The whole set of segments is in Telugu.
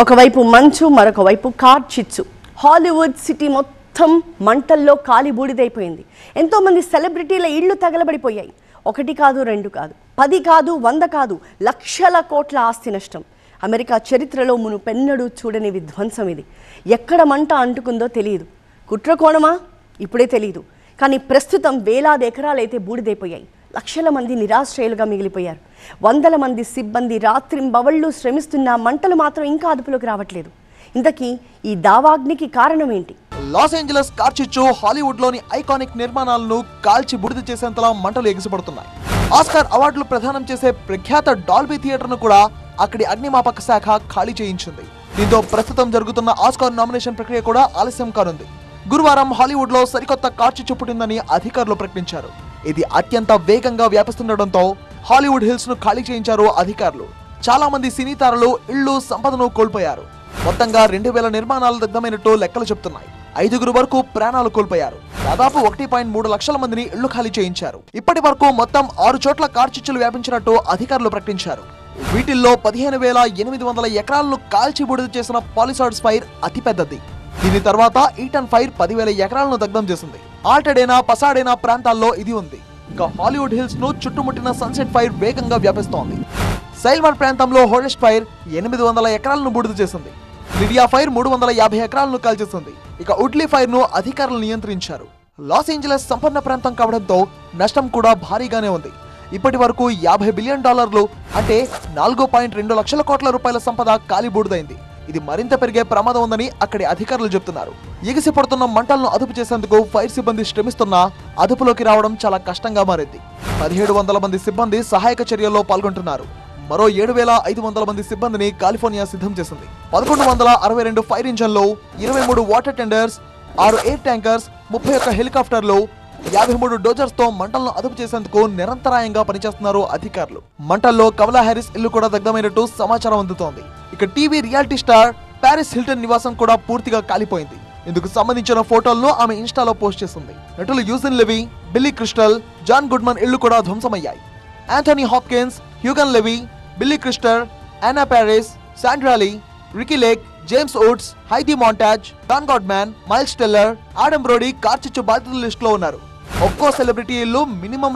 ఒకవైపు మంచు, మరొక వైపు కార్చిచ్చు. హాలీవుడ్ సిటీ మొత్తం మంటల్లో కాలి బూడిదైపోయింది. ఎంతో మంది సెలబ్రిటీల ఇళ్లు తగలబడిపోయాయి. ఒకటి కాదు, రెండు కాదు, 10 కాదు, 100 కాదు, లక్షల కోట్ల ఆస్తి నష్టం. అమెరికా చరిత్రలో మునుపెన్నడూ చూడని విధ్వంసం ఇది. ఎక్కడ మంట అంటుకుందో తెలియదు. కుట్రకోణమా? ఇప్పుడే తెలియదు. కానీ ప్రస్తుతం వేలాది ఎకరాలైతే బూడిదైపోయాయి. లక్షల మంది నిరాశ్రయులుగా మిగిలిపోయారు. వందల మంది సిబ్బంది రాత్రింబవళ్ళు శ్రమిస్తున్న మంటలు మాత్రం ఇంకా అదుపులోకి రావట్లేదు. ఇంతకీ ఈ దావాగ్నికి కారణం ఏంటి? లాస్ ఏంజలస్ కార్చిచ్చు హాలీవుడ్ లోని ఐకానిక్ నిర్మాణాలను కాల్చి బూడిద చేసేంతలా మంటలు ఎగిసిపడుతున్నాయి. ఆస్కార్ అవార్డులు ప్రదానం చేసే ప్రఖ్యాత డాల్బీ థియేటర్ ను కూడా అక్కడి అగ్నిమాపక శాఖ ఖాళీ చేయించింది. దీంతో ప్రస్తుతం జరుగుతున్న ఆస్కార్ నామినేషన్ ప్రక్రియ కూడా ఆలస్యం కానుంది. గురువారం హాలీవుడ్ లో సరికొత్త కార్చిచ్చు పుట్టిందని అధికారులు ప్రకటించారు. ఇది అత్యంత వేగంగా వ్యాపిస్తుండటంతో హాలీవుడ్ హిల్స్ ను ఖాళీ చేయించారు అధికారులు. చాలా మంది సినీ తారలు ఇళ్లు, సంపదను కోల్పోయారు. మొత్తంగా 2000 నిర్మాణాలు దగ్ధమైనట్టు లెక్కలు చెప్తున్నాయి. 5 వరకు ప్రాణాలు కోల్పోయారు. దాదాపు 1.3 లక్షల మందిని ఇళ్లు ఖాళీ చేయించారు. ఇప్పటి వరకు మొత్తం 6 చోట్ల కార్చిచ్చులు వ్యాపించినట్టు అధికారులు ప్రకటించారు. వీటిల్లో 15,800 ఎకరాలను కాల్చి బూడిద చేసిన పాలిసార్డ్స్ ఫైర్ అతిపెద్దది. దీని తర్వాత ఈటన్ ఫైర్ 10,000 ఎకరాలను దగ్ధం చేసింది. ఆల్టడేనా, పసాడేనా ప్రాంతాల్లో ఇది ఉంది. ఇక హాలీవుడ్ హిల్స్ ను చుట్టుముట్టిన సన్సెట్ ఫైర్ వేగంగా వ్యాపిస్తోంది. సైల్మర్ ప్రాంతంలో హోరెస్ట్ ఫైర్ 800 ఎకరాలను బూడిద చేసింది. లిడియా ఫైర్ 350 ఎకరాలను కాల్చేసింది. ఇక ఉడ్లీ ఫైర్ ను అధికారులు నియంత్రించారు. లాస్ ఏంజలస్ సంపన్న ప్రాంతం కావడంతో నష్టం కూడా భారీగానే ఉంది. ఇప్పటి వరకు $50 బిలియన్ అంటే 4.2 లక్షల కోట్ల రూపాయల సంపద కాలి బూడిదైంది. ఇది మరింత పెరిగే ప్రమాదం ఉందని అక్కడి అధికారులు చెబుతున్నారు. ఎగిసిపడుతున్న మంటలను అదుపు చేసేందుకు ఫైర్ సిబ్బంది శ్రమిస్తున్నా అదుపులోకి రావడం చాలా కష్టంగా మారింది. 1700 మంది సిబ్బంది సహాయక చర్యల్లో పాల్గొంటున్నారు. మరో 7,500 మంది సిబ్బందిని కాలిఫోర్నియా సిద్ధం చేసింది. 1162 ఫైర్ ఇంజన్లు, 23 వాటర్ టెండర్స్, 6 ఎయిర్ ట్యాంకర్స్, 31 హెలికాప్టర్లు, 53 డోజర్స్ తో మంటలను అదుపు చేసేందుకు నిరంతరాయంగా పనిచేస్తున్నారు అధికారులు. మంటల్లో కమలా హ్యారిస్ ఇల్లు కూడా దగ్ధమైనట్టు సమాచారం అందుతోంది. ఇక TV reality star Paris Hilton నివాసం కూడా పూర్తిగా కాలిపోయింది. ఇందుకు సంబంధించిన ఫోటోలను ఆమె ఇన్స్టాలో పోస్ట్ చేసింది. నటులు Eugene Levy, Billy Crystal, John Goodman ఇళ్లు కూడా ధ్వంసమయ్యాయి. Anthony Hopkins, Eugene Levy, Billy Crystal, Yana Paris, Sandra Lee, Ricki Lake, James Woods, Heidi Montag, Don Goodman, Miles Teller, Adam Brody కార్చిచ్చు బాధితుల లిస్టులో ఉన్నారు. ఒక్కో సెలబ్రిటీ ఇల్లు మినిమం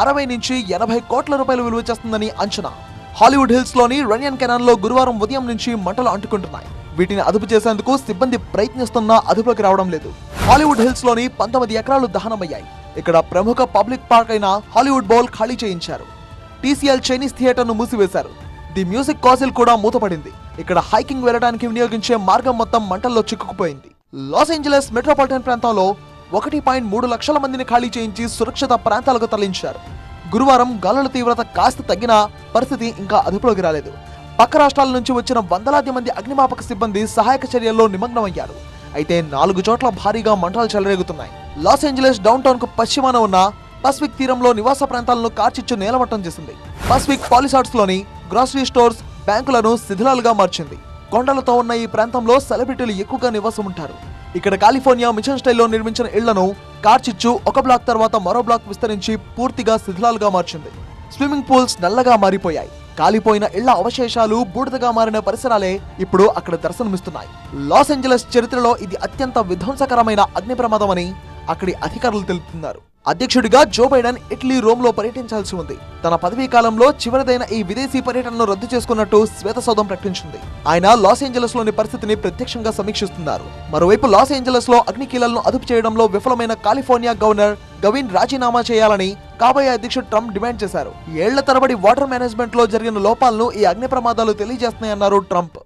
60 నుంచి 80 కోట్ల రూపాయలు విలువ చేస్తుందని అంచనా. హాలీవుడ్ హిల్స్ లోని రన్యన్ కెనాన్ లో గురువారం ఉదయం నుంచి మంటలు అంటుకుంటున్నాయి. వీటిని అదుపు చేసేందుకు సిబ్బంది ప్రయత్నిస్తున్నా అదుపులోకి రావడం లేదు. హాలీవుడ్ హిల్స్ లోని 19 ఎకరాలు దహనమయ్యాయి. ఇక్కడ ప్రముఖ పబ్లిక్ పార్క్ అయిన హాలీవుడ్ బౌల్ ఖాళీ చేయించారు. టీసీఎల్ చైనీస్ థియేటర్ ను మూసివేశారు. ది మ్యూజిక్ కాసిల్ కూడా మూతపడింది. ఇక్కడ హైకింగ్ వెళ్ళడానికి వినియోగించే మార్గం మొత్తం మంటల్లో చిక్కుకుపోయింది. లాస్ ఏంజలస్ మెట్రోపాలిటన్ ప్రాంతంలో 1.3 లక్షల మందిని ఖాళీ చేయించి సురక్షిత ప్రాంతాలకు తరలించారు. గురువారం గాలుల తీవ్రత కాస్త తగ్గినా పరిస్థితి ఇంకా అదుపులోకి రాలేదు. పక్క రాష్ట్రాల నుంచి వచ్చిన వందలాది మంది అగ్నిమాపక సిబ్బంది సహాయక చర్యల్లో నిమగ్నమయ్యారు. అయితే 4 చోట్ల భారీగా మంటలు చెలరేగుతున్నాయి. లాస్ ఏంజలస్ డౌన్ టౌన్ కు పశ్చిమాన ఉన్న పసిఫిక్ తీరంలో నివాస ప్రాంతాలను కార్చిచ్చు నేలమట్టం చేసింది. పసిఫిక్ పాలిసార్డ్స్ లోని గ్రాసరీ స్టోర్స్, బ్యాంకులను శిథిలాలుగా మార్చింది. కొండలతో ఉన్న ఈ ప్రాంతంలో సెలబ్రిటీలు ఎక్కువగా నివాసం ఉంటారు. ఇక్కడ కాలిఫోర్నియా మిషన్ స్టైల్లో నిర్మించిన ఇళ్లను కార్చిచ్చు ఒక బ్లాక్ తర్వాత మరో బ్లాక్ విస్తరించి పూర్తిగా శిథిలాలుగా మార్చింది. స్విమ్మింగ్ పూల్స్ నల్లగా మారిపోయాయి. కాలిపోయిన ఇళ్ల అవశేషాలు, బూడిదగా మారిన పరిసరాలే ఇప్పుడు అక్కడ దర్శనమిస్తున్నాయి. లాస్ ఏంజలస్ చరిత్రలో ఇది అత్యంత విధ్వంసకరమైన అగ్ని ప్రమాదమని అక్కడి అధికారులు తెలుపుతున్నారు. అధ్యక్షుడిగా జో బైడెన్ ఇటలీ, రోమ్ లో పర్యటించాల్సి ఉంది. తన పదవీ కాలంలో చివరిదైన ఈ విదేశీ పర్యటనను రద్దు చేసుకున్నట్టు శ్వేతసౌధం ప్రకటించింది. ఆయన లాస్ ఏంజలస్ లోని పరిస్థితిని ప్రత్యక్షంగా సమీక్షిస్తున్నారు. మరోవైపు లాస్ ఏంజలస్ లో అగ్నికీలలను అదుపు చేయడంలో విఫలమైన కాలిఫోర్నియా గవర్నర్ గవిన్ రాజీనామా చేయాలని కాబోయే అధ్యక్షుడు ట్రంప్ డిమాండ్ చేశారు. 7 ఏళ్ల తరబడి వాటర్ మేనేజ్మెంట్ లో జరిగిన లోపాలను ఈ అగ్ని ప్రమాదాలు తెలియజేస్తున్నాయన్నారు ట్రంప్.